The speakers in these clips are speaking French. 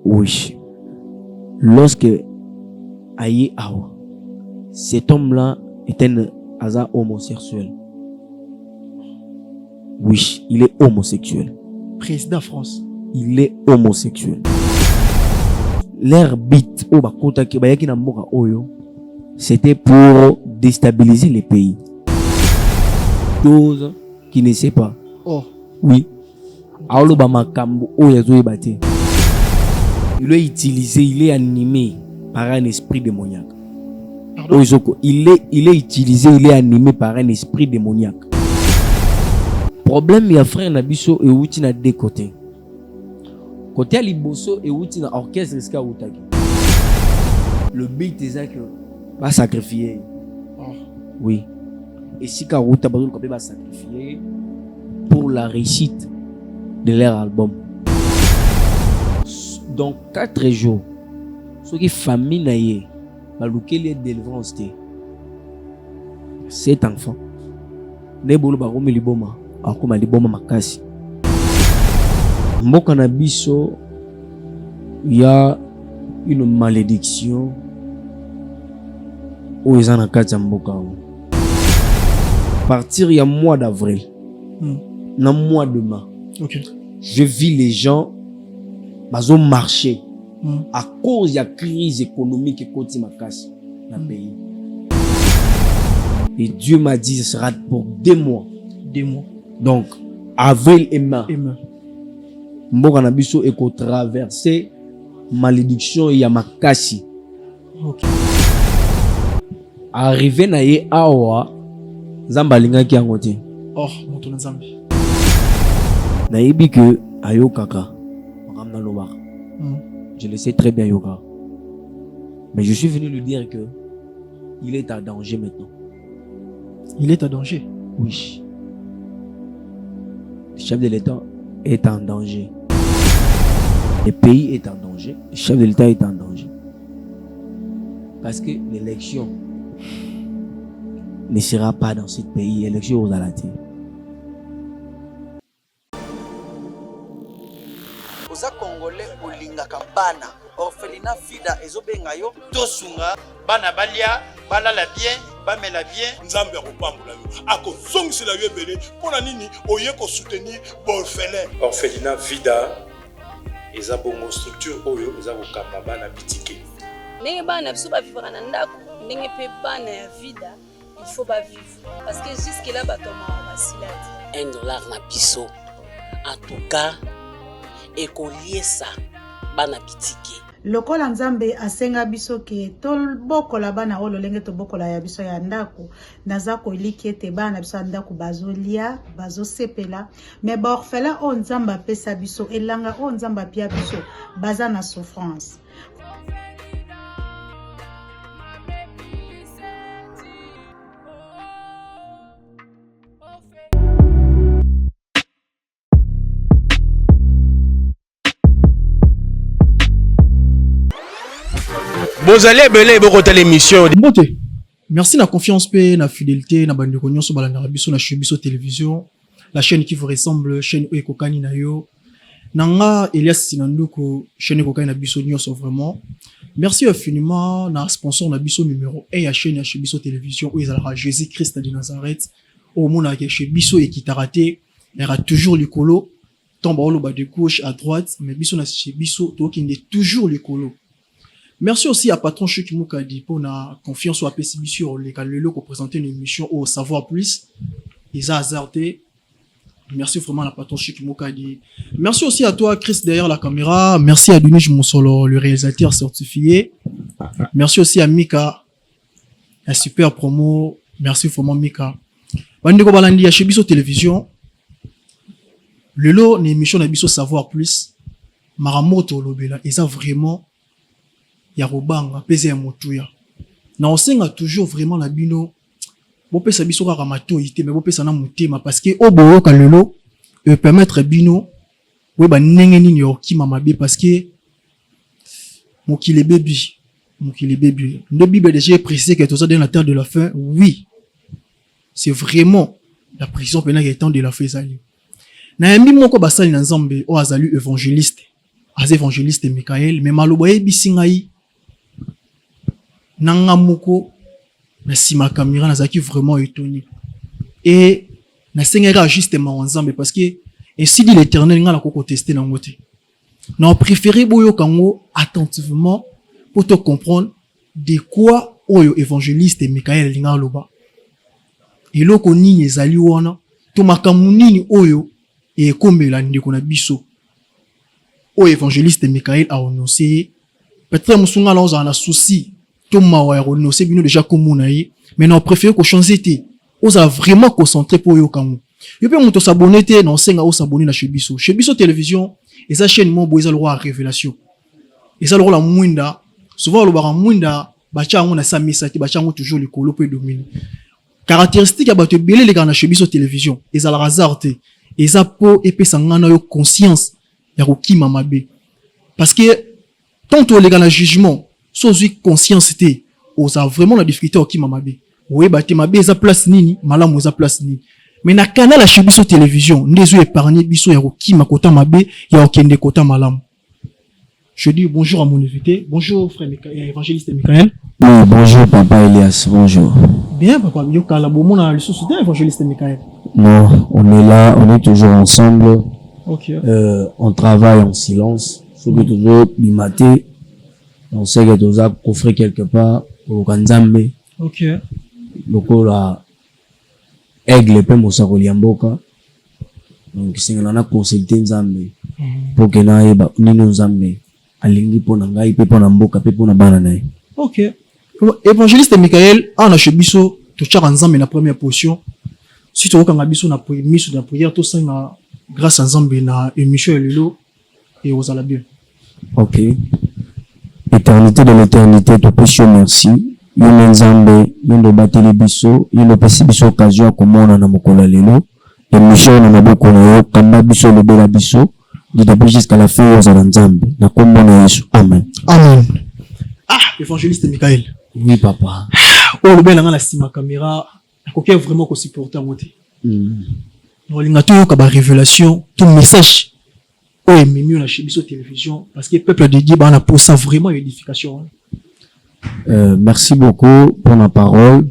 Oui. Lorsque Aïe Awa, cet homme-là est un hasard homosexuel. Oui, il est homosexuel. Président France. Il est homosexuel. Leur but au Bakota qui bayaki na mboka oyo, c'était pour déstabiliser les pays. Chose qui ne sait pas. Oh. Oui. Aolo ba makambo oyo zoyebate. Il est utilisé, il est animé par un esprit démoniaque. Il est utilisé, il est animé par un esprit démoniaque. Problème, il y a frère Nabiso et outi na deux côtés. Côté à Liboso et outi na orchestre jusqu'à Outaki. Le but est que va sacrifier. Oui. Et si Karouta va sacrifier pour la réussite de leur album. Dans 4 jours, ceux qui famille naïe, balouké les délivrances. Cet enfant, ne bolo baromi liboma, akoma liboma makasi. Mboka na biso, il y a une malédiction où ils en ont quatre mboka. Partir il y a mois d'avril, dans mois de mai, je vis les gens bazo marcher à cause de la crise économique et côté makasi dans le pays. Et Dieu m'a dit ce sera pour 2 mois. 2 mois. Donc avril et mai. Mboka na biso eko traverser malédiction ya makasi. Arrivé na ye awa Zamba linga ki yango te. Oh, moto na Nzambe. Na yebi que ayo kaka. Je le sais très bien, Yoga. Mais je suis venu lui dire que il est en danger maintenant. Il est en danger? Oui. Le chef de l'État est en danger. Le pays est en danger. Le chef de l'État est en danger. Parce que l'élection ne sera pas dans ce pays. L'élection aux Alatés. Oza Congolais olingaka bana orphelinat vida ezobenga yo tosunga bana balia balala bien bamela bien Nzambe akopambola yo akozongisela yo ebele mpona nini oye soutenir orphelin. Orphelinat vida eza bongo structure oyo eza kokamba bana bitike ndenge bana biso bavivaka na ndako ndenge mpe bana ya vida il faut bavivre parce que jusque là batomaka basila te $1 na biso en tout cas ekoliesa bana bitike lokola Nzambe asenga biso ke tobokola bana oyo lolenge tobokola ya biso ya ndako naza koliki ete bana biso ya ndako bazolia bazosepela me baorphelin oyo Nzambe apesa biso elanga oyo Nzambe apia biso baza na souffrance. Vous allez belé beaucoup l'émission. Merci na confiance pe na fidélité na bande konyo so balanda biso na Biso télévision, la chaîne qui vous ressemble, chaîne Ekokani na yo. Nanga Elias Sinanduko, chaîne Ekokani na biso nyonso vraiment. Merci infiniment na sponsor na biso numéro 1 ya chaîne Biso télévision où ezalaka Jésus-Christ de Nazareth. Au mona ke Biso et qui t'a raté, il y aura toujours le colo, tombe au bas de gauche à droite, mais Biso na Biso donc il est toujours le colo. Merci aussi à Patron Chuki Moukadi pour la confiance au APC sur les calendriers pour présenter une émission au savoir plus. Ils ont hasardé. Merci vraiment à Patron Chuki Moukadi. Merci aussi à toi, Chris, derrière la caméra. Merci à Denis Moussolo, le réalisateur certifié. Merci aussi à Mika, la super promo. Merci vraiment Mika. Bandeko Balandi à Biso télévision. Le lot, une émission d'Abiso savoir plus. Maramoto Lobela, ils ont vraiment ya robanga pese ya motuya na osenga toujours vraiment la bino bo pesa biso ka mato ité mais bo pesa na motema parce que oboyo ka lelo e permettre bino we ba ndenge nini yo ki mama be parce que mokile baby le Bible déjà précisé que tout ça dans la terre de la fin. Oui, c'est vraiment la prison pendant le temps de la fin zali na yambi moko basali na Nzambe o azali évangéliste az évangéliste Michael mais maloba bisingai nanga moko na sima caméra nazaki vraiment étonné et na sengera justement ensemble parce que ainsi dit l'Éternel nga la ko tester na ngote na préféré boyo kango attentivement pour te comprendre de quoi oyo évangéliste Michael linga loba eloko nini ezali wana to makamu nini oyo e kombela ndeko na biso oyo évangéliste Michael a annoncé peut-être musunga la oza na souci to mawa ya annoncé bino déjà komona yi mais na préféré ko changer te oza vraiment concentré pour yo kango yo pe muto s'abonner te na senga o s'abonner na chez biso télévision et sa chaîne mo boza le roi révélation et ça le roi la mwinda souvent le bara mwinda bacha ngo na sa misaki bacha ngo toujours le kolo pe dominer caractéristique ya bato belé les gars chez biso télévision et ça la hasard te et ça po epesa ngana yo conscience ya kokima mabe parce que tant les gars na jugement sans conscience te oza vraiment la difficulté okima mabe oui baté mabe za place nini malamu za place nini mais na canal chez biso télévision ndezo épargner biso ya kokima kota mabe ya okende kota malamu. Je dis bonjour à mon invité. Bonjour frère évangéliste Michael. Oui, bonjour papa Elias, bonjour. Bien papa, yo kala bo mona le soutien évangéliste Michael. Non, on est là, on est toujours ensemble. OK. On travaille en silence. Faut que toujours du matin on sait que tu as coffré quelque part au Kanzambe. OK. Loko la aigle pe mosako liamboka. Donc c'est on a consulté Nzambe pour que na yeba nino Nzambe alingi pona ngai pe pona mboka pe pona bana nae. OK. Évangéliste Michael ana chebiso to chaka Nzambe na première portion. Si tu okanga biso na mission de prière to sanga grâce à Nzambe na émission lelo et aux ala bien. OK. Éternité de l'éternité to pèse merci. Yo Nzambe yo ndo bateli biso yo ndo pesi biso occasion komona na mokola lelo. Émission na maboko na yo kamba biso le bela biso du début jusqu'à la fin aux Nzambe na kombo na Yesu. Amen. Amen. Ah, évangéliste Michael. Oui papa. Oh le bel na sima caméra akoki vraiment ko supporter moté. No linga to ka ba révélation tout message o ememi na chebiso télévision parce que peuple de Dieu ba na pour ça vraiment édification. Merci beaucoup pour la parole.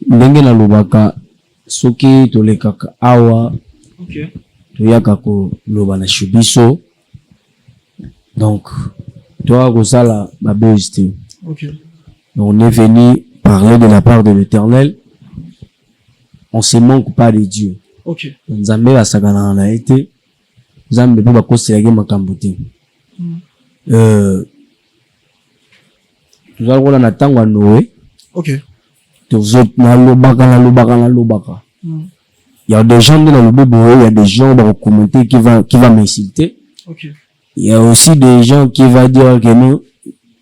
Ndenge na lobaka soki tolekaka awa. OK. Toyaka ko loba na chebiso. Donc toi Rosala Babeste. OK. On est venu parler de la part de l'Éternel. On se manque pas de Dieu. OK. Nzambe asakana na été. Nzambe pe bakoselaki makambo te. Nous allons na tango Noé. OK. Tous na lobaka. Il y a des gens dans le Bible, il y a des gens qui vont commenter qui va m'insulter. OK. Il y a aussi des gens qui vont dire que non,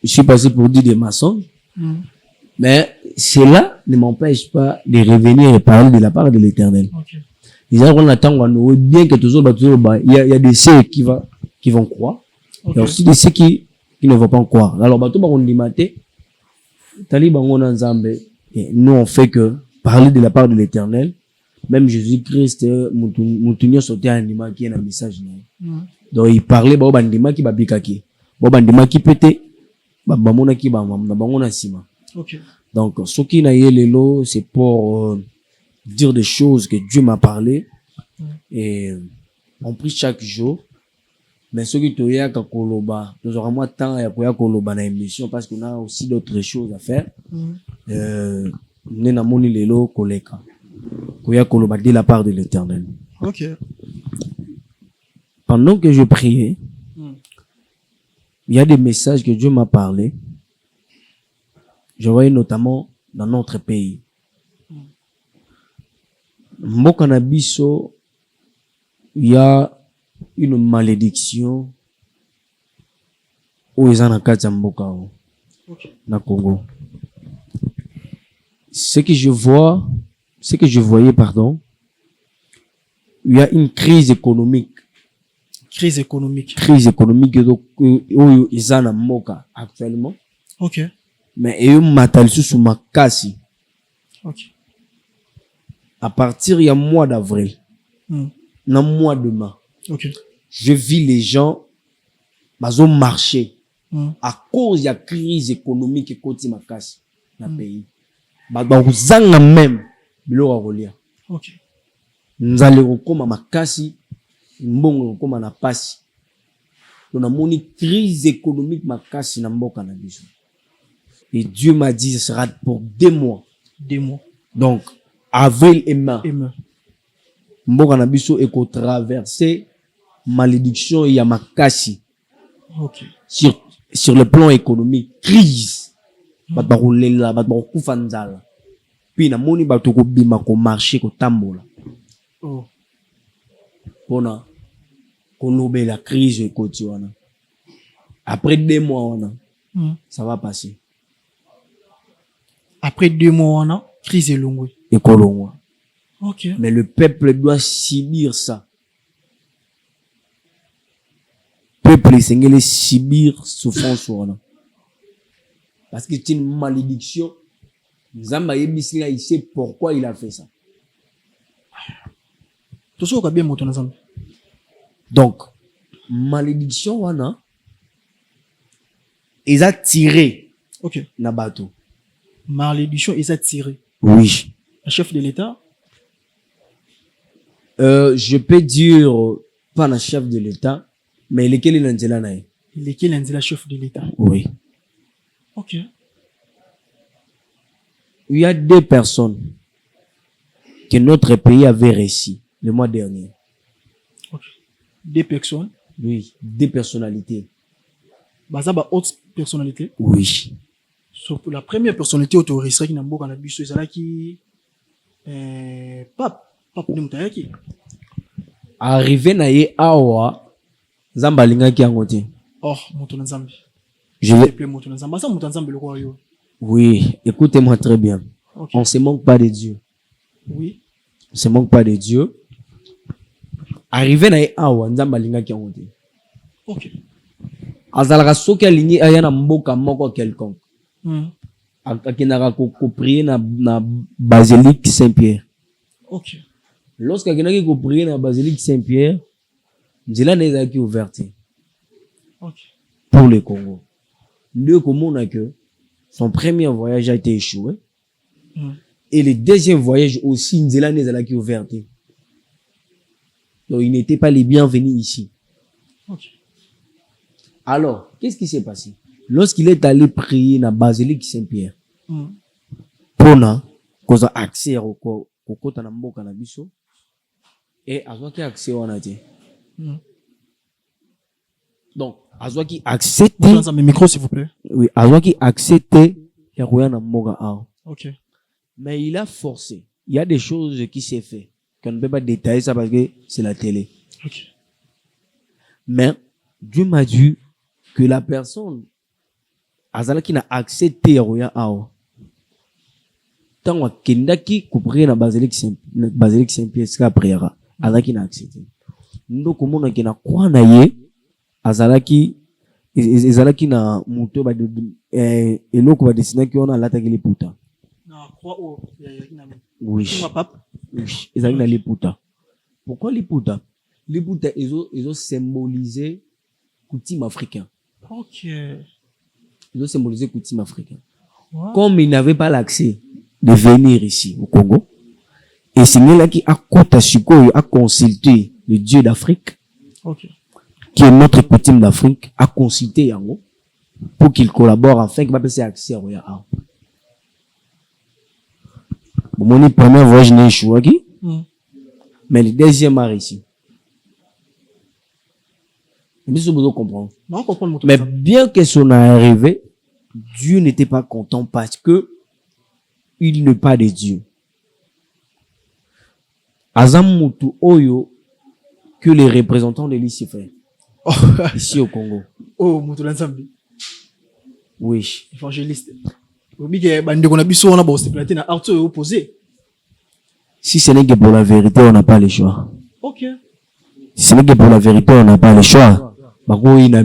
je suis passé pour dire des mensonges. Mais cela ne m'empêche pas de revenir et parler de la part de l'Éternel. OK. Ils ont attendre bien que toujours il y a des ceux qui vont croire. Okay. Il y a aussi des ceux qui ne vont pas croire. Alors bato ba on dit maté taliba ngona Nzambe nous on fait que parler de la part de l'Éternel. Même Jésus-Christ mutunyo sauté anima qui est un message. Donc il parlait ba bandima ki babikaki. Ba bandima ki pété ba bamona ki ba bangona sima. OK. Donc ce qui na yelelo c'est pour dire des choses que Dieu m'a parlé et on prie chaque jour. Mais ce qui toya ka koloba, nous aurons moins de temps ya koya koloba na émission parce qu'on a aussi d'autres choses à faire. Nena moni lelo koleka. Koya koloba de la part de l'Éternel. OK. Pendant que je priais, il y a des messages que Dieu m'a parlé. Je voyais notamment dans notre pays. Mboka na biso, il y a une malédiction où ils en ont quatre mboka na Congo. Ce que je voyais, pardon, il y a une crise économique. Crise économique. Crise économique où ils en ont mboka actuellement. OK. Mais ils ont matalisé sous ma casse. OK. À partir du mois d'avril, dans le mois de mai, OK. je vis les gens bazo marcher à cause de la crise économique et côté makasi na pays. Ba uzanga même biloko kolia. OK. Nzale kokoma makasi, mbongo kokoma na pasi. On a moni crise économique makasi na mboka na biso. Et Dieu m'a dit ce sera pour 2 mois. 2 mois. Donc avril et mai. Mboka na biso eko traverser malédiction ya makasi. OK. Sur le plan économique, crise. Bato bakolela, bato bakokufa nzala. Puis na moni bato kobima ko marché ko tambola. Oh. Pona konobe la crise ekoti wana. Après 2 mois wana, ça va passer. Après 2 mois wana, crise elongwe. Ekolongwa. OK. Mais le peuple doit subir ça. Peuple sengele subir souffrance wana. Parce que c'est une malédiction. Nzamba yebisila, il sait pourquoi il a fait ça. Tout ça bien moto nzamba. Donc malédiction wana ils a tiré. OK. Na bateau. Malédiction ils a tiré. Oui. Le chef de l'État. Je peux dire pas le chef de l'État, mais lequel est l'Anzela nae. Lequel est le chef de l'État. Oui. OK. Il y a 2 personnes que notre pays avait réussi le mois dernier. OK. 2 personnes. Oui, 2 personnalités. Bazaba haute personnalité. Oui. Surtout la première personnalité autorisée qui n'a pas na biso ezala ki pape ni mutayaki. Arrivé na ye awa Nzamba lingaki yango te. Oh, moto nzambe. Je vais moto nzambe. Ça moto nzambe le quoi yo. Oui, écoutez-moi très bien. Okay. On se manque pas de Dieu. Oui. On se manque pas de Dieu. Arrivé na ye awa Nzamba lingaki yango te. OK. Azalaka soki alingi aya na mboka moko quelconque. Akinaka ko prier na basilique Saint-Pierre. OK. Lorsqu'akinaki ko prier na basilique Saint-Pierre, nzela nezaki ouverte. OK. Pour le Congo. Le Congo a que son premier voyage a été échoué. Et le deuxième voyage aussi, nzela nezaki ouverte. Donc il n'était pas les bienvenus ici. OK. Alors, qu'est-ce qui s'est passé? Lorsqu'il est allé prier dans la basilique Saint-Pierre, Pona, qu'on a accès au côté de mboka na biso, et à qui accès on a dit. Donc, à qui accepte. Mes micro s'il vous plaît. Oui, à qui accepte et roya na mboka a. OK. Mais il a forcé. Il y a des choses qui s'est fait. Qu'on ne peut pas détailler ça parce que c'est la télé. OK. Mais Dieu m'a dit que la personne azala qui n'a accepté roya awa tant kendaki couper na basilique Saint-Pierre ska priera azala qui n'a accepté ndo komona ki na kwa na ye azala ki na muto ba eloko ba desina ki ona lata ki liputa na kwa o ya kina oui oui ezali na liputa. Pourquoi liputa ils ont symbolisé coutume africain. OK. Ils ont symbolisé coutume africain. Wow. Comme ils n'avaient pas l'accès de venir ici au Congo, et c'est là qui a consulté le Dieu d'Afrique, OK, qui est notre coutume d'Afrique, a consulté Yango pour qu'il collabore afin qu'il puisse accès à Roya. Mon premier voyage n'est échoué, mais le deuxième a réussi. Mais bien que son arrivé, Dieu n'était pas content parce que il n'est pas de Dieu. Azamutu Oyo, que les représentants de l'ICFR, ici au Congo. Oh, Moutoulansambé. Oui. Évangéliste. Si ce n'est que pour la vérité, on n'a pas le choix. OK. Si ce n'est que pour la vérité, on n'a pas le choix. Il y a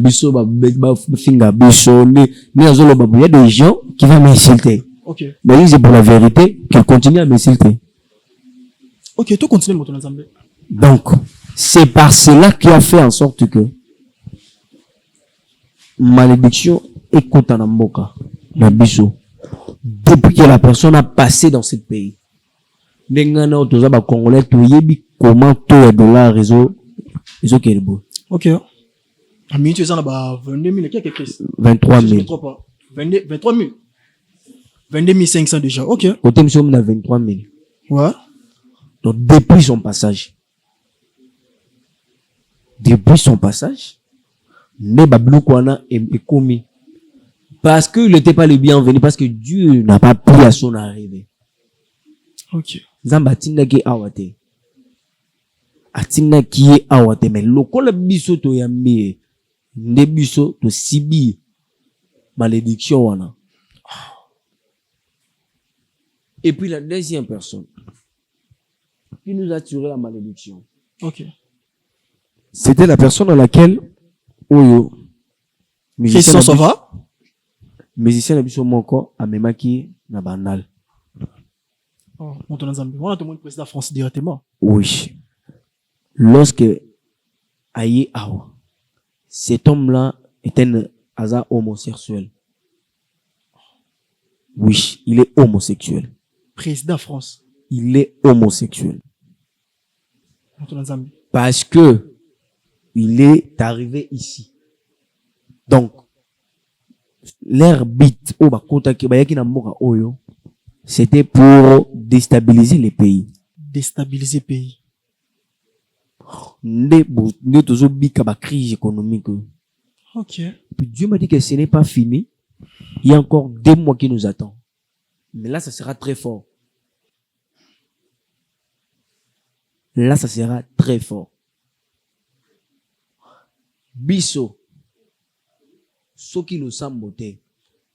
des gens qui vont m'insulter. Okay. Mais c'est pour la vérité qu'ils continuent à m'insulter. OK, tu continues mon ensemble. Donc, C'est par cela qui a fait en sorte que malédiction écoute en Amboka, la biso. Depuis que la personne a passé dans ce pays. N'engana otoza ba Congolais to yebi comment to ya dollar réseau kelbo. Ok. A minute ça na ba 22 000 quelque chose. 23 000. 23 000. 22 500 déjà. Ok. Côté monsieur on a 23 000. Ouais. Donc depuis son passage. Ne bablou kwana est commis. Parce qu'il n'était pas le bienvenu, parce que Dieu n'a pas pris à son arrivée. Ok. Zamba tinda ki awate. Atinda ki awate, mais lokola biso to yambi, nde biso to sibi malédiction wana. Et puis la deuxième personne qui nous a tiré la malédiction. Ok. C'était la personne à laquelle Oyo Christian ça va? Musicien na biso moko amemaki na bandal. Oh, on a tout le président France directement. Oui. Lorsque Aye Awa, cet homme-là est un hasard homosexuel. Oui, il est homosexuel. Président France. Il est homosexuel. On Parce que il est arrivé ici. Donc, leur but au bakota ki bayaki na mboka oyo, c'était pour déstabiliser les pays. Déstabiliser le pays. Nde tozo bika ba crise économique. Ok. Puis Dieu m'a dit que ce n'est pas fini. Il y a encore 2 mois qui nous attendent. Mais là, ça sera très fort. Là, ça sera très fort. Bisso. Ceux qui nous semblent beauté.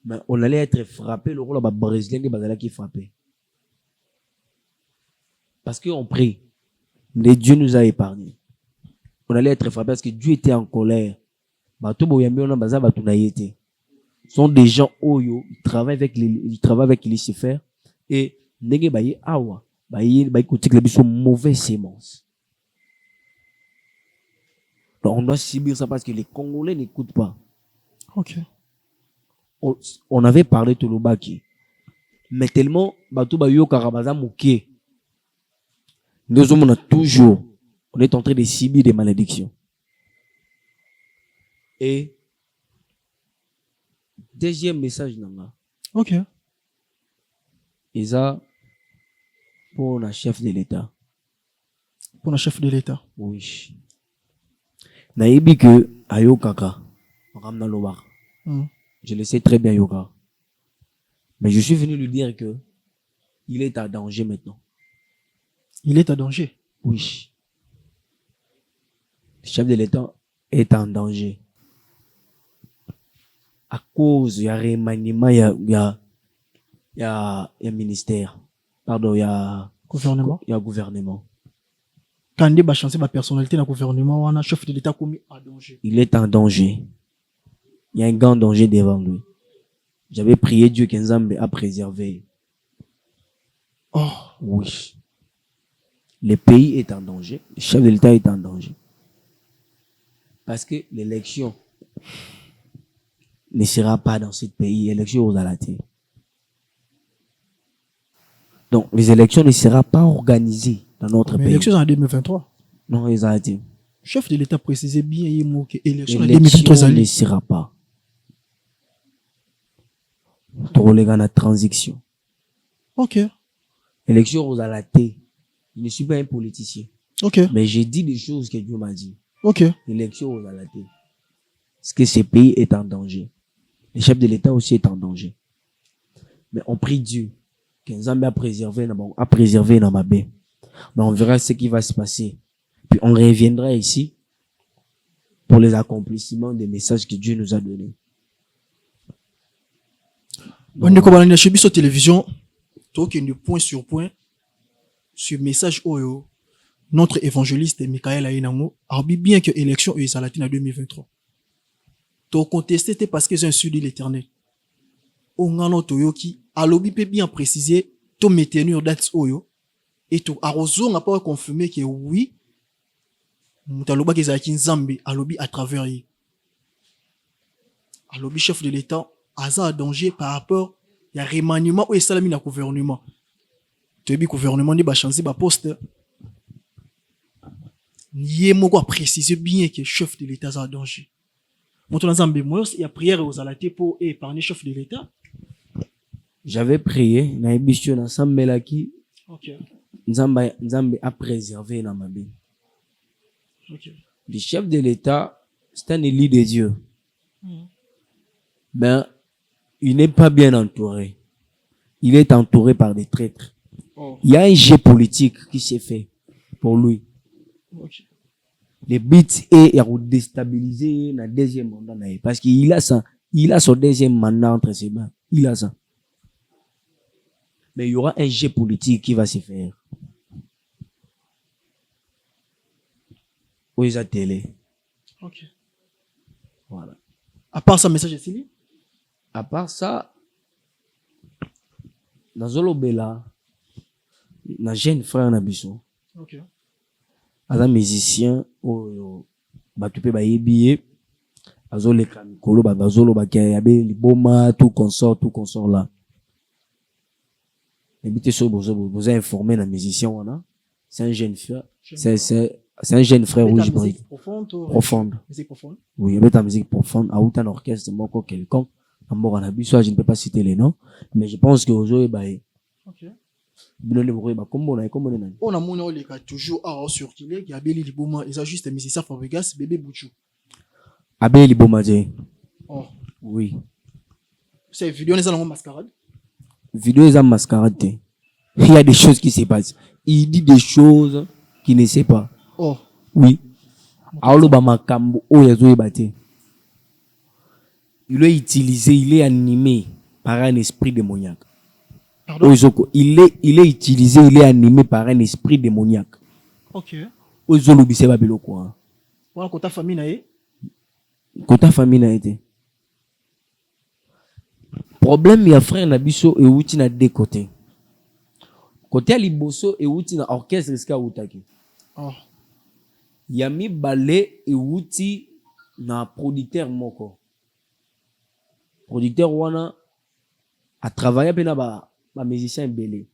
Mais on allait être frappé, le rôle de Brésilien qui est frappé. Parce qu'on prie. Mais Dieu nous a épargnés. On allait être frappé parce que Dieu était en colère. Ce sont des gens oyo, ils travaillent avec les chiffres et nenge baye awa, baye côté que les sont mauvaises semences. Donc on doit subir ça parce que les Congolais n'écoutent pas. Ok. On avait parlé de Tolobaki, mais tellement bato bayo karabaza mouké. Nous on a toujours, on est en train de subir des malédictions. Et deuxième message nanga. Ok. Et ça pour le chef de l'État. Pour le chef de l'État. Oui. Naïbi que ayokaka ramna lobar. Je le sais très bien yoga. Mais je suis venu lui dire que il est à danger maintenant. Il est à danger. Oui. Le chef de l'État est en danger. À cause, il y a remaniement, il y a ministère. Pardon, il y a gouvernement. Il y a gouvernement. Quand il y a chance la personnalité dans le gouvernement, on a chef de l'État commis à danger. Il est en danger. Il y a un grand danger devant lui. J'avais prié Dieu qu'Enzambe a préservé. Oh. Oui. Le pays est en danger. Le chef de l'État est en danger. Parce que l'élection ne sera pas dans ce pays. L'élection aux Alatés. Donc, les élections ne seront pas organisées dans notre pays. L'élection en 2023. Non, les Alatés. Chef de l'État précisait bien que l'élection en 2023 ne sera pas. Pour les gars, la transition. Ok. Élection aux Alatés. Je ne suis pas un politicien. Ok. Mais j'ai dit des choses que Dieu m'a dit. Ok. Élection aux Alatés. Parce que ce pays est en danger. Le chef de l'État aussi est en danger. Mais on prie Dieu qu'Enzambe a préservé dans ma baie. Mais on verra ce qui va se passer. Puis on reviendra ici pour les accomplissements des messages que Dieu nous a donnés. On est comme on sur télévision, donc il y a point sur point sur message oyo notre évangéliste Michael Aïnango a dit bien que l'élection est salatine en 2023. To contesté parce que c'est un sud l'éternel. On a notre yoki a lobby peut bien préciser to maintenir date oyo et to arroso n'a pas confirmé que oui Mutaloba kezaki nzambe alobi à travers lui. Alobi chef de l'État aza danger par rapport ya remaniement ou esalami na gouvernement. Toyebi gouvernement ni ba changer ba poste. Nié moko a préciser bien que chef de l'État aza danger. Monto nzambe moyo il y a prière aux alaté pour épargner chef de l'État. J'avais prié na ebisio na sambelaki. OK. Nzambe a préservé na mabe. OK. Le chef de l'État, c'est un élu de Dieu. Ben, il n'est pas bien entouré. Il est entouré par des traîtres. Oh. Il y a un jeu politique qui s'est fait pour lui. OK. Le but est de déstabiliser le deuxième mandat. Parce qu'il a ça. Il a son deuxième mandat entre ses mains. Il a ça. Mais il y aura un jeu politique qui va se faire. Où est la télé? OK. Voilà. À part ça, message est-il? À part ça, dans Zolobela, na jeune frère Nabiso. OK. Un musicien, batupé ba yebiye, azoleka mikolo ba bazolo ba kayabe liboma tout consort là. Ebité so bozo informer na musicien wana. C'est un jeune frère. C'est un jeune frère rouge brille. Profonde. Musique profonde. Oui, il y a musique profonde. À un orchestre, moko quelconque. À Moranabissoa, je ne peux pas citer les noms. Mais je pense que aujourd'hui, OK. On a mon les cas toujours à circuler. Il y a Béli Liboma. Ils ont juste un musicien Fabregas, bébé Bouchou. Abel Liboma. Oh. Oui. C'est vidéo, les allons mascarade. Vidéo, ils ont mascarade. Il y a des choses qui se passent. Il dit des choses qu'il ne sait pas. Oh. Oui. Il est utilisé, il est animé par un esprit démoniaque. Pardon? Il est utilisé, il est animé par un esprit démoniaque. OK. Voilà, quand ta famille n'a été. Quand ta famille n'a été. Problème, il y a frère Nabiso et Outi na deux côtés. Côté à Liboso et Outi na orchestre risqué Outaki. Oh. Il y a mis ballet et Outi na producteur moko. Producteur wana a travaillé avec ma musicien belé.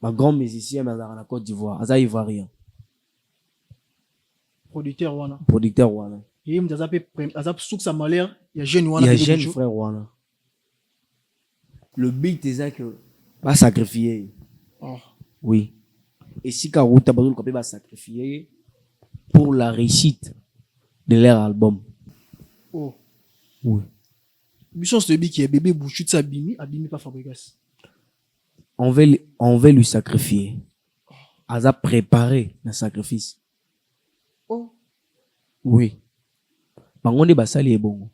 Ma grand musicien dans la Côte d'Ivoire, Aza Ivoirien. Producteur wana. Producteur wana. Et il m'a souk sa malheur, il y a jeune wana. Il y a jeune frère wana. Le but c'est que va sacrifier. Oh. Oui. Et si Karouta Bazou va sacrifier pour la réussite de leur album. Oh. Oui. Mission c'est qui est bébé Bouchou de Sabimi, abimi pas Fabregas. On veut lui sacrifier. Aza préparé le sacrifice. Oh. Oui. Bangonde basali est bon.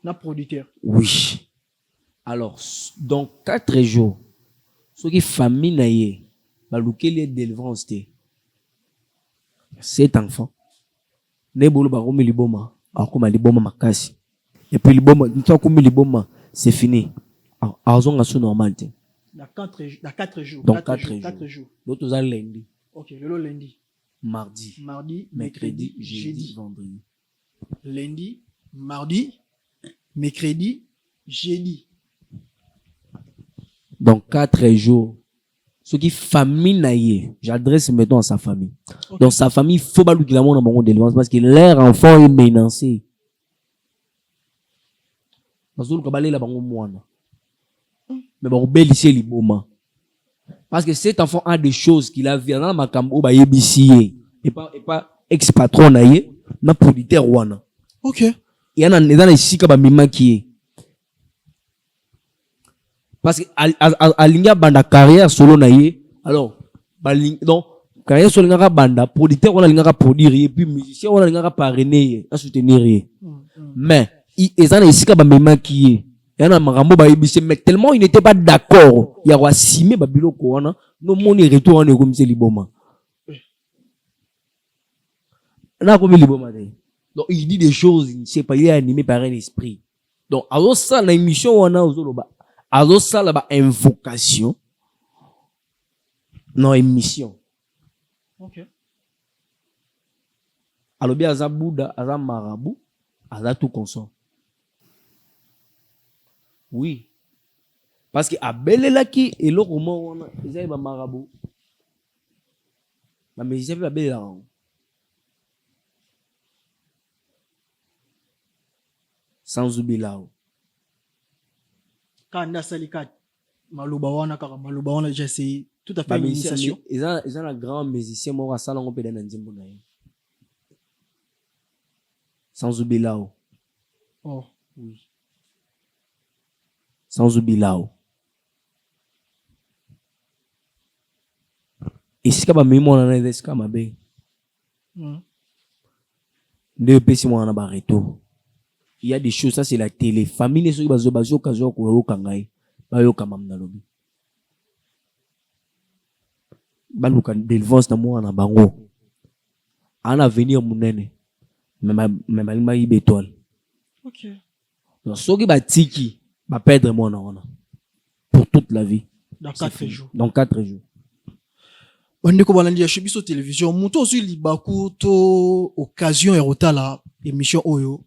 Na producteur. Oui. Alors, dans 4 jours, ceux qui famille naïe, balouké les délivrances té. Cet enfant. Ne bolo baromi liboma, akoma liboma makasi. Et puis liboma, nto akoma liboma, c'est fini. Azon aso normal té. Dans 4 jours. Dans 4 jours. L'autre za lundi. OK, le lundi. Mardi, mercredi, jeudi, vendredi. Lundi, mardi, mercredi, jeudi. Dans 4 jours. Ce qui famille naïe, j'adresse maintenant à sa famille. Okay. Dans sa famille, il faut pas lui qu'il a mon amour de délivrance parce que leur enfant est menacé. Parce que le bango moine. Mais bon, bel ici liboma. Parce que cet enfant a des choses qu'il a vu dans ma cambo ba yebisié et pas ex-patron naïe, na producteur wana. OK. Il y en a dans ici ka ba mima qui est. Parce que alinga banda carrière solo naïe, alors donc carrière solo nga banda producteur on alinga produire et puis musicien on alinga parrainer à soutenir. Mais ils en ici ka ba mima qui est. Il y en a marambo ba yebisié mais tellement il n'était pas d'accord, il y a wasimé ba biloko wana no moni retour on est comme c'est liboma. Na comme liboma dé. Donc il dit des choses, il ne sait pas, il est animé par un esprit. Donc alors ça la émission wana ozoloba. Alors ça là-bas invocation. Non émission. OK. alobi aza Bouddha, aza marabout, aza tout consort. Oui. Parce que abelelaki eloko mo wana ezali ba marabout. Ba musicien pe babelela. Sans oublier là. Kanda Salikat, Maloubawana, car Maloubawana, j'ai essayé tout à fait une initiation. Ils ont un grand musicien, moi, ça, on peut donner un dimbo. Sans oublier là. Oh, oui. Sans oublier là. Et si tu as mis mon année, est-ce que tu as deux petits mois en barreto. Il y a des choses, ça c'est la télé. Famille, les gens qui basent au cas où ils kangai, bayo kamam na lobi. Baluka delvance na moi na bango. En avenir munene. Mais malima y bétoile. OK. Donc ceux qui batiki, va perdre mon on pour toute la vie. Dans 4 jours. Dans 4 jours. Bandeko balandi ya Chebiso télévision, muto aussi libaku to occasion et rotala émission oyo.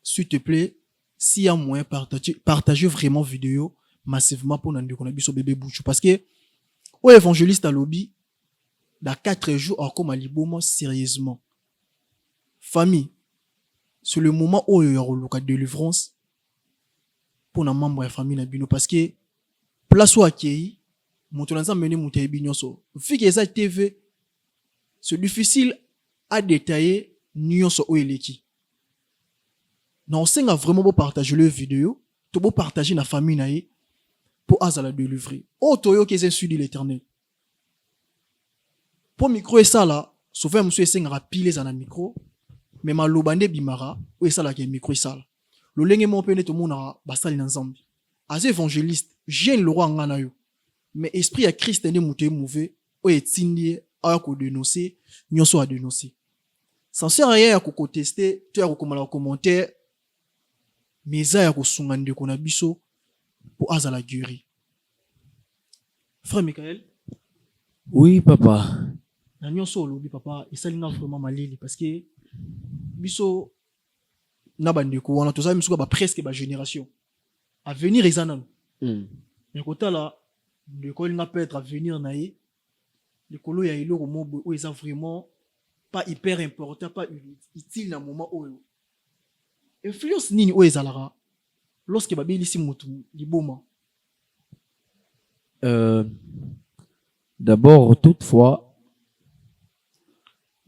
S'il te plaît, s'il y a moyen partager vraiment vidéo massivement pour nous qu'on a biso bébé bouchou parce que au évangéliste à lobby dans 4 jours encore maliboma sérieusement. Famille, c'est le moment où il y a le délivrance pour nos membres de la famille Nabino parce que place où accueilli montonanza mené monter binyoso vu que ça TV c'est difficile à détailler nyonso o eleki. Non, c'est vraiment beau partager le vidéo, tout beau partager la famille naïe pour azala délivrer. Oh toyo qui est sud de l'Éternel. Pour micro et ça là, souvent monsieur c'est rapide dans le micro, mais ma lobande bimara ou ça là qui est micro et ça. Le lenge mon pene tout monde a basali ensemble. As évangéliste, jeune le roi ngana yo. Mais esprit à Christ ne mouté mauvais, ou est tindi a ko dénoncer, nyonso a dénoncer. Sans sert rien à ko contester, tu as recommandé commentaire. Mais ça ya ko sungande ko na biso pour azala guéri. Frère Michael. Oui papa. Na nyonso lobi papa, et ça linga vraiment malili parce que biso na bande ko wana to za biso ba presque ba génération. À venir ezana. Mais kota là de ko linga peut être à venir naé. Le kolo ya iloko mo o eza vraiment pas hyper important, pas utile na moment oyo. Influence nini o ezalara lorsque babeli si mutu liboma. D'abord toutefois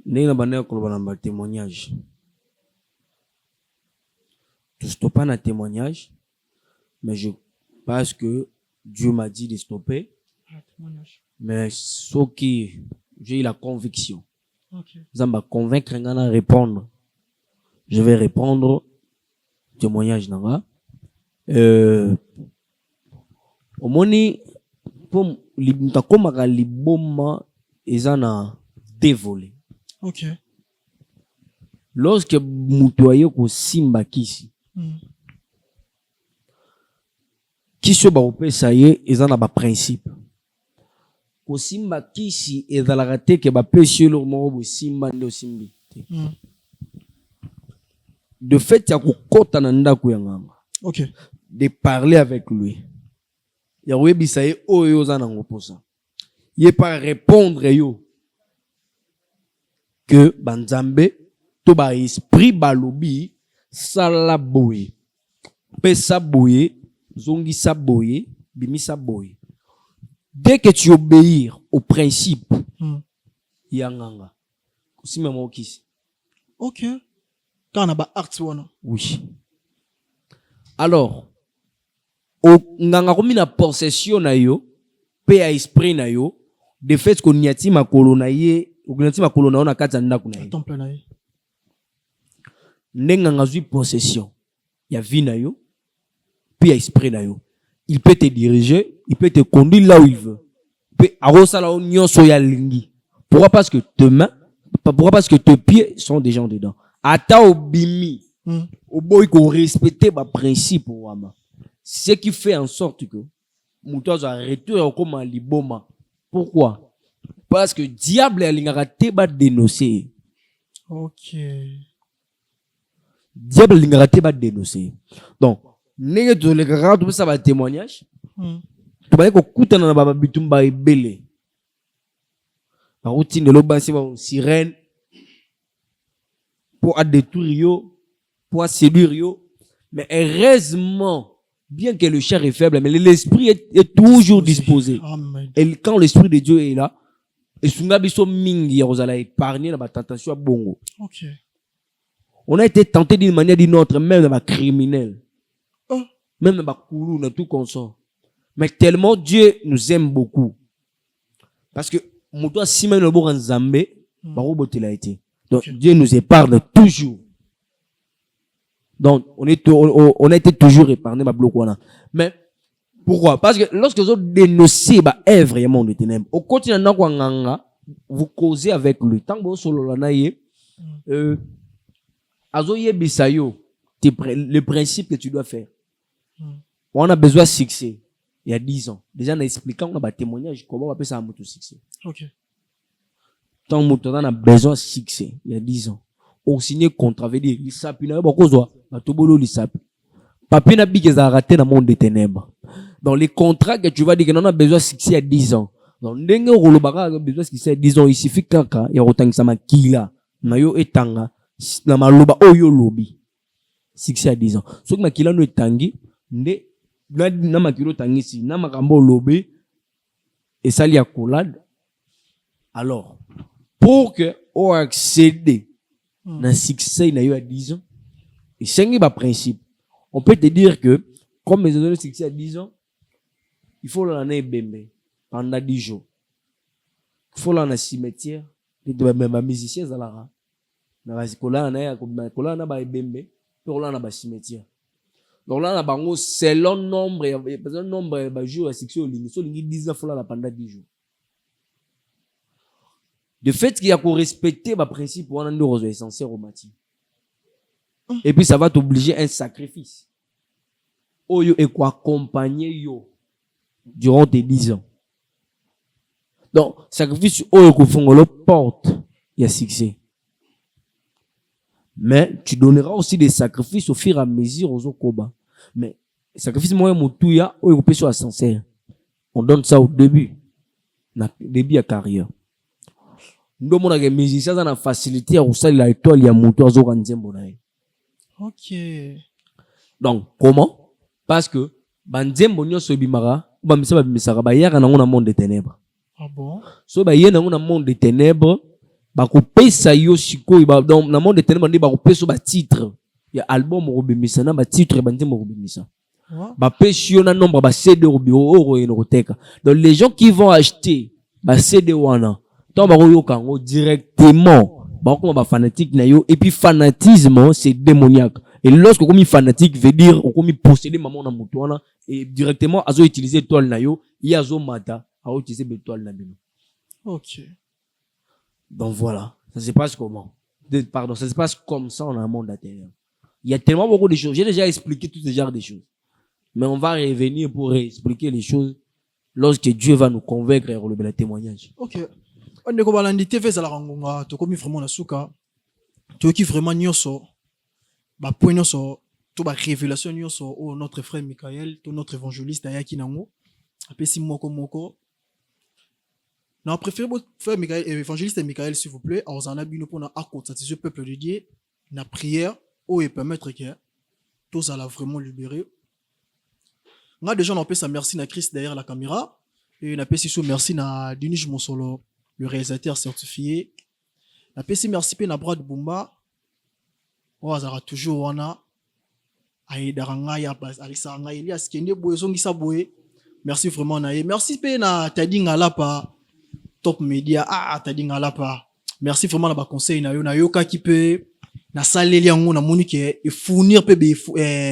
n'est pas un témoignage. Je ne stoppe pas un témoignage, mais je pense que Dieu m'a dit de stopper. Mais ce qui j'ai eu la conviction, ça m'a convaincre à répondre. Je vais répondre témoignage nanga. Au moni pour l'imtakoma liboma ezana dévolé. OK. Lorsque mutoye ko simba kisi. Kiso ba opesa ye ezana ba principe. Ko simba kisi ezala te ke ba pesi lo mo simba ndo simbi. De fait, il y a kokota na ndako ya nganga. OK. De parler avec lui. Ya webisa ye oyo za nango posa. Ye pas répondre yo que banzambe to ba esprit balobi sala boye. Pesa boye, zongi sa boye, bimi sa boye. Dès que tu obéis au principe, ya nganga. Aussi même au kisi. OK. Quand on a ba art wana. Oui. Alors, o nganga komi na possession na yo, pe ya esprit na yo, de fait ko nyati makolo na ye, o nyati makolo na ona kata ndako na ye. Temple na ye. Nganga zui possession ya vie na yo, pe ya esprit na yo. Il peut te diriger, il peut te conduire là où il veut. Pe arosala o nyonso ya lingi. Pourquoi parce que tes mains, pourquoi parce que tes pieds sont déjà dedans. Ata obimi, oboy ko respecter ba principe wama. Ce qui fait en sorte que mutozo arrêter comme liboma. Pourquoi? Parce que diable alingaka te ba dénoncer. Ok. Diable lingaka te ba dénoncer. Donc, ndenge to le kaka to ça ba témoignage. To ba ko kutana na baba bitumba ebele. Ba routine de l'obasi ba sirène pour à détruire yo, pour à séduire yo. Mais heureusement, bien que le chair est faible, mais l'esprit est toujours disposé. Amen. Et quand l'esprit de Dieu est là, et sunga biso mingi ya kozala épargner na ba tentation ya bongo. Ok. On a été tenté d'une manière ou d'une autre, même dans ma criminel, même dans ma koulou, dans tout comme ça. Mais tellement Dieu nous aime beaucoup. Parce que, moi, si même le bon en Zambé, il a été. Donc, Dieu nous épargne toujours. Donc, on a été toujours épargné, ma bloquona. Mais, pourquoi? Parce que lorsque vous dénoncez, est vraiment de ténèbres. Au quotidien, vous causez avec lui. Tant que vous solo le principe que tu dois faire. On a besoin de succès. Il y a 10 ans. Déjà, on a expliqué, on a un témoignage, comment on appelle ça un succès. Ok. Tant que on a besoin de succès, il y a 10 ans. On signe contrat, veut dire, il s'appuie, il y a beaucoup de choses. Il s'appuie. Papier n'a pas qu'ils ont raté dans le monde des ténèbres. Dans les contrats que tu vas dire qu'on a besoin de succès à 10 ans. Donc, dès que on a besoin de succès à 10 ans, il suffit qu'il y a autant que ça m'a kila. Nayo etanga. Na maloba oyo lobi. Succès à 10 ans. Ce que makila no etangi, nde, na makilo tangi si, na makambo lobi, et ça li a collade. Alors, pour que on accède na succès na yo à 10 ans, et c'est un principe. On peut te dire que, comme les autres succès à 10 ans, il faut l'année bembe, pendant 10 jours. Il faut l'année cimetière, et de même musicien zalara. Na kola na ba ebembe to kola na ba cimetière. Donc là na bango selon nombre ba jours à section ligne so lingi 10 ans fola pendant 10 jours. De fait qu'il y a qu'on respecter ba principe on a ndo essentiel au mati. Et puis ça va t'obliger un sacrifice. Oyo et quoi accompagner yo durant tes 10 ans. Donc sacrifice oyo ko fongolo porte il y a succès. Mais tu donneras aussi des sacrifices au fur et à mesure aux autres. Mais sacrifice moi motouya ou européen soit sincère. On donne ça au début. Début à carrière. Nous mon que musicien ça na facilité à usali la étoile ya moto azo nzembo na. Ok. Donc comment? Parce que banzembo nyoso bimara ba misaba bimisaka ba yaka na ngona monde des ténèbres. Ah bon? So ba yena ngona monde des ténèbres. Bakopesa yo sikoyi dans le monde de ténèbres ba kopesa ba titre ya album robimisa na ba titre banzembo robimisa ba pesi yo na nombre ba CD robio enoteka. Donc les gens qui vont acheter ba CD wana tant ba yoka ngo directement ba comme ba fanatique na yo et puis fanatisme c'est démoniaque et lorsque comme fanatique veut dire comme posséder maman na mutu wana et directement azo utiliser étoile na yo il azo mata a utiliser étoile na bino. Ok. Donc voilà, ça se passe comment? Pardon, ça se passe comme ça dans le monde intérieur. Il y a tellement beaucoup de choses. J'ai déjà expliqué tout ce genre de choses. Mais on va revenir pour expliquer les choses lorsque Dieu va nous convaincre et relever le témoignage. Ok. On est comme l'andi TV za la rangonga, to komi vraiment na suka. To ki vraiment nyoso. Ba point nyoso, to ba révélation nyoso o notre frère Michael, to notre évangéliste ayaki nango. Apesi moko. Non, préférez votre frère Michael, évangéliste Michael, s'il vous plaît, à Ozana Bino pour na accord satisfaire le peuple de Dieu, na prière, ou et permettre que tous allons vraiment libérer. On a déjà, on peut sa merci na Christ derrière la caméra, et on a aussi merci na Denis Monsolo, le réalisateur certifié. On a aussi merci na Brad Bumba, on a toujours wana, aïdaranga ya bas, alisanga Elias Kende Boezongi Saboué. Merci vraiment na merci pe na Tadinga Lapa. Top Media t'as dit ngala pas. Merci vraiment na ba conseil na yo ka ki pe na saleli yango na moni ke e fournir pe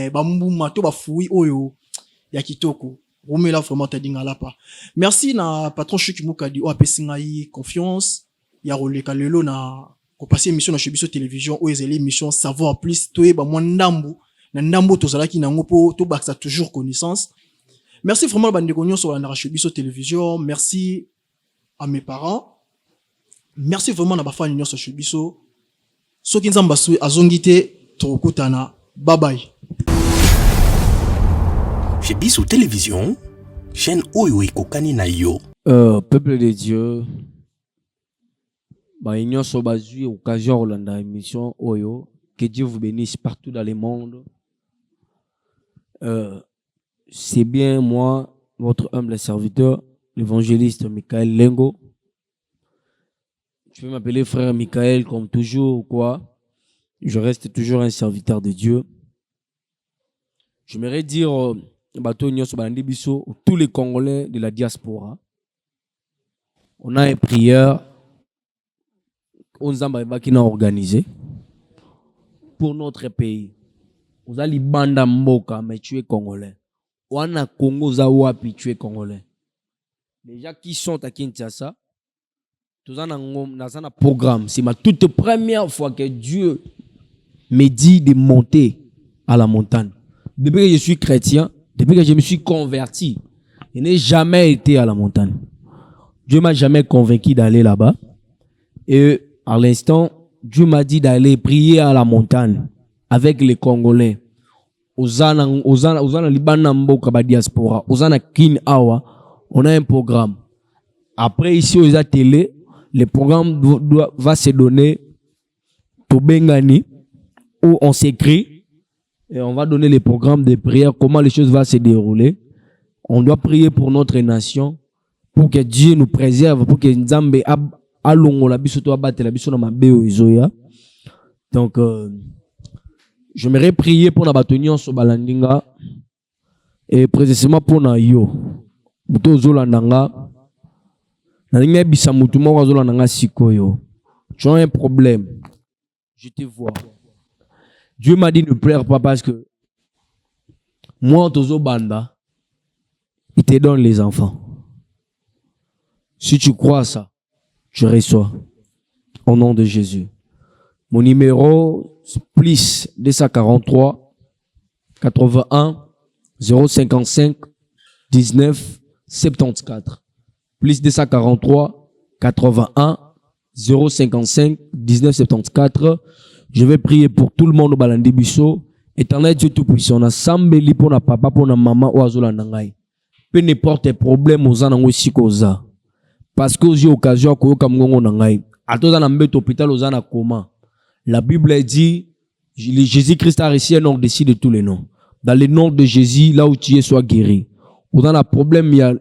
ba mbuma to ba fui oyo ya kitoko. Romela vraiment t'as dit ngala pas. Merci na patron Chukimuka di o apesi ngai confiance ya roleka lelo na ko passer émission na Chebiso télévision o ezeli émission savoir plus to e ba mo ndambu na ndambu to zalaki nango po to baksa toujours connaissance. Merci vraiment ba ndeko nyonso na Chebiso télévision. Merci à mes parents. Merci vraiment à ma famille sur Chebiso. soki nzambe azongi te tokutana. Bye bye. Chez Biso Télévision, chaîne Oyo Ekokani na yo. Peuple de Dieu, union sur bazui occasion dans l'émission Oyo. Que Dieu vous bénisse partout dans le monde. C'est bien moi, votre humble serviteur, l'évangéliste Michael Lengo. Tu peux m'appeler frère Michael comme toujours ou quoi. Je reste toujours un serviteur de Dieu. J'aimerais dire tous les Congolais de la diaspora. On a une prière. On a organisé pour notre pays. Vous allez banda mboka mais tu es Congolais. On a Congo zawapi tu es Congolais. Les gens qui sont à Kinshasa, tous en un programme. C'est ma toute première fois que Dieu me dit de monter à la montagne. Depuis que je suis chrétien, depuis que je me suis converti, je n'ai jamais été à la montagne. Dieu m'a jamais convaincu d'aller là-bas. Et à l'instant, Dieu m'a dit d'aller prier à la montagne avec les Congolais. Ozana Libana Mboka ba diaspora, Ozana Kin Awa, on a un programme. Après ici aux télé, le programme va se donner au Bengani où on s'écrit et on va donner les programmes de prière, comment les choses vont se dérouler. On doit prier pour notre nation, pour que Dieu nous préserve, pour que Nzambe donc, j'aimerais prier pour la bâtonnière sur Balandinga et précisément pour na yo. Buto zolandanga. Na linga bisa mutumo wa zolandanga sikoyo. Tu as un problème. Je te vois. Dieu m'a dit ne pleure pas parce que moi, Tozo Banda, il te donne les enfants. Si tu crois à ça, je reçois. Au nom de Jésus. Mon numéro, c'est plus 243 81 055 19 74. Plus 243 81 055 19 74. Je vais prier pour tout le monde au Balandi Biso. Éternel Dieu Tout-Puissant, na sambeli pour na papa, pour na maman, ou azola nangai. Peu n'importe problème aux anango sikoza. Parce que j'ai occasion de koyoka nangai. Atoza na mbet hôpital aux ana comment. La Bible dit, Jésus-Christ a reçu un nom au-dessus de tous les noms. Dans le nom de Jésus, là où tu es, sois guéri. Ou dans le problème, il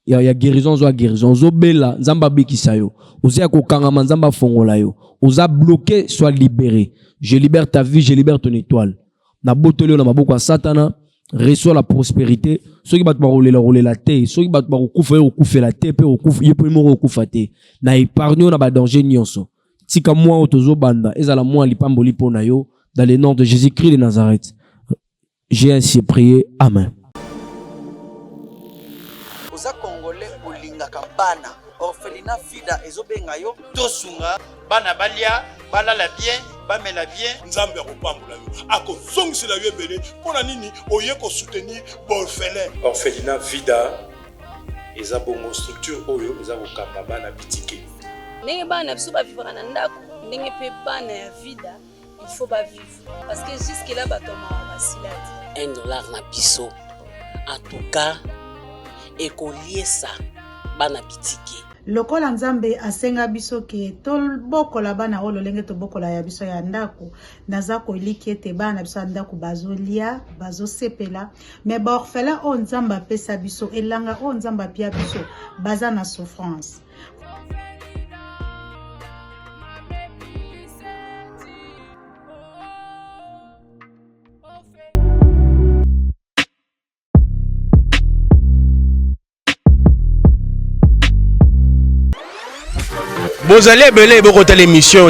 y a guérison, soit guérison. Zobela, Zamba Bekisayo. Oza Kokangama, Zamba Fongolayo. Oza bloqué, soit libéré. Je libère ta vie, je libère ton étoile. Na botolio na maboko Satana, reçois la prospérité. Ceux qui battent par rouler la terre, ceux qui battent par recouffer la terre, recouffer na épargne, na ba danger nyonso. Tika moi otozo banda, ezala moi lipamboli pona yo, dans le nom de Jésus-Christ de Nazareth. J'ai ainsi prié. Amen. Oza Congolais olinga kambana, orphelinat fida ezobenga yo, tosunga, bana balia, balala bien, bamela bien, Nzambe akopambola yo. Akozongisa yo ebele, pona nini oye ko soutenir orphelin. Orphelinat vida eza bongo structure oyo eza kokamba bana bitike. Ndenge bana biso bavivra na ndako, ndenge pe bana ya vida, il faut bavivre. Parce que jusque là batoma basilati. $1 na biso. En tout cas, ekoliesa bana bitike. Lokola Nzambe asenga biso ke tobokola bana oyo lolenge tobokola ya biso ya ndako naza koliki ete bana biso ya ndako bazolia bazosepela mais baorphelin oyo Nzambe apesa biso elanga oyo Nzambe apia biso baza na souffrance. Bozali ebele bokota l'émission